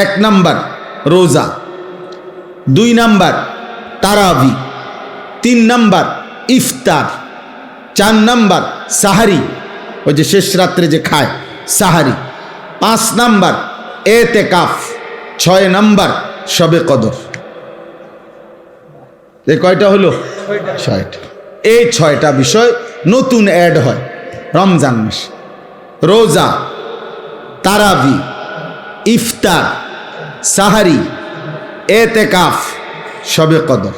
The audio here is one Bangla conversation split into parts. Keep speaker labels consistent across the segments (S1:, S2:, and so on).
S1: 1 নাম্বার রোজা, 2 নাম্বার তারাবি, 3 নাম্বার ইফতার, 4 নাম্বার সাহারি, ওই যে শেষ রাত্রে যে খায় সাহারি, 5 নাম্বার এতেকাফ, 6 নাম্বার শবে কদর। এ কয়টা হলো? 6টা। এই 6টা বিষয় নতুন অ্যাড হয় রমজান মাস। রোজা, তারাবি, ইফতার, সাহারি, এতেকাফ, শবে কদর।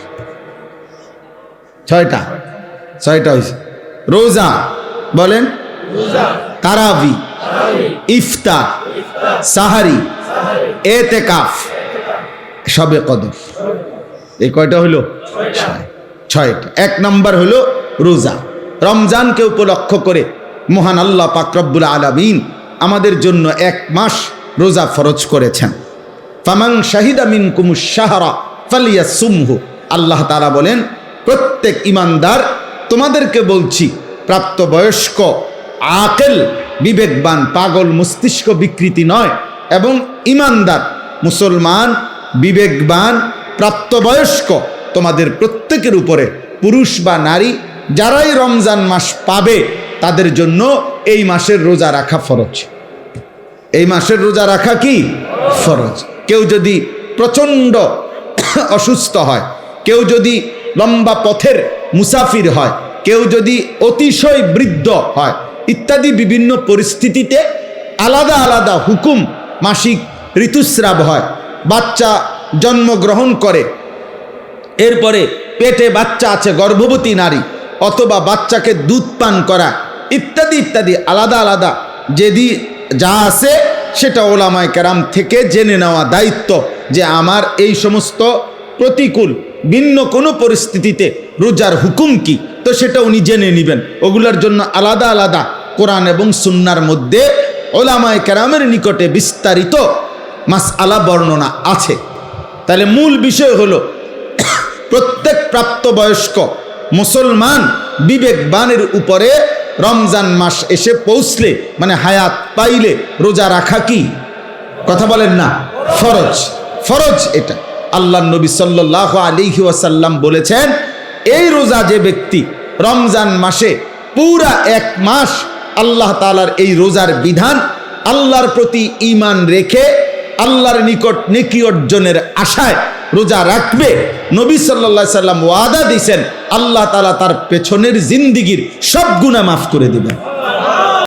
S1: 6টা হয়েছে। রোজা বলেন, তারাবি, ইফতার, সাহারি, এতেকাফ, শবে কদর। এই কয়টা হলো? 6টা। 1 নাম্বার হলো রোজা। রমজানকে উপলক্ষ করে মহান আল্লাহ পাক রব্বুল আলামিন আমাদের জন্য 1 মাস রোজা ফরজ করেছেন। ফামান শাহিদা মিনকুমুশ শাহরা ফালিয়াসুমহু। আল্লাহ তাআলা বলেন, প্রত্যেক ইমানদার, তোমাদেরকে বলছি, প্রাপ্তবয়স্ক, আকেল, বিবেকবান, পাগল মস্তিষ্ক বিকৃতি নয়, এবং ইমানদার মুসলমান, বিবেকবান, প্রাপ্তবয়স্ক তোমাদের প্রত্যেকের উপরে, পুরুষ বা নারী, যারাই রমজান মাস পাবে তাদের জন্য এই মাসের রোজা রাখা ফরজ। এই মাসের রোজা রাখা কি ফরজ। কেউ যদি প্রচণ্ড অসুস্থ হয়, কেউ যদি লম্বা পথের মুসাফির হয়, কেউ যদি অতিশয় বৃদ্ধ হয়, ইত্যাদি বিভিন্ন পরিস্থিতিতে আলাদা আলাদা হুকুম, মাসিক ঋতুস্রাব হয়, বাচ্চা জন্মগ্রহণ করে, এরপরে পেটে বাচ্চা আছে, গর্ভবতী নারী, অথবা বাচ্চাকে দুধ পান করা, ইত্যাদি ইত্যাদি আলাদা আলাদা যেদি যা আছে সেটা ওলামায়ে কেরাম থেকে জেনে নেওয়া দায়িত্ব, যে আমার এই সমস্ত প্রতিকূল ভিন্ন কোনো পরিস্থিতিতে রোজার হুকুম কি, তো সেটা উনি জেনে নেবেন। ওগুলোর জন্য আলাদা আলাদা কোরআন এবং সুন্নাহর মধ্যে ওলামায়ে কেরামের নিকটে বিস্তারিত মাসআলা বর্ণনা আছে। তাহলে মূল বিষয় হলো, প্রত্যেক প্রাপ্তবয়স্ক মুসলমান বিবেকবানের উপরে রমজান মাস এসে পৌঁছলে, মানে হায়াত পাইলে, রোজা রাখা কি, কথা বলেন না, ফরজ। ফরজ এটা। আল্লাহ নবী সাল্লাল্লাহু আলাইহি ওয়াসাল্লাম বলেছেন, এই রোজা যে ব্যক্তি রমজান মাসে পুরা 1 মাস আল্লাহ তাআলার এই রোজার বিধান, আল্লাহর প্রতি ঈমান রেখে আল্লাহর নিকট নেকি অর্জনের আশায় রোজা রাখবে, নবী সাল্লাল্লাহু আলাইহি সাল্লাম ওয়াদা দিয়েছেন, আল্লাহ তাআলা তার পেছনের জিন্দেগীর সব গুনাহ মাফ করে দিবেন।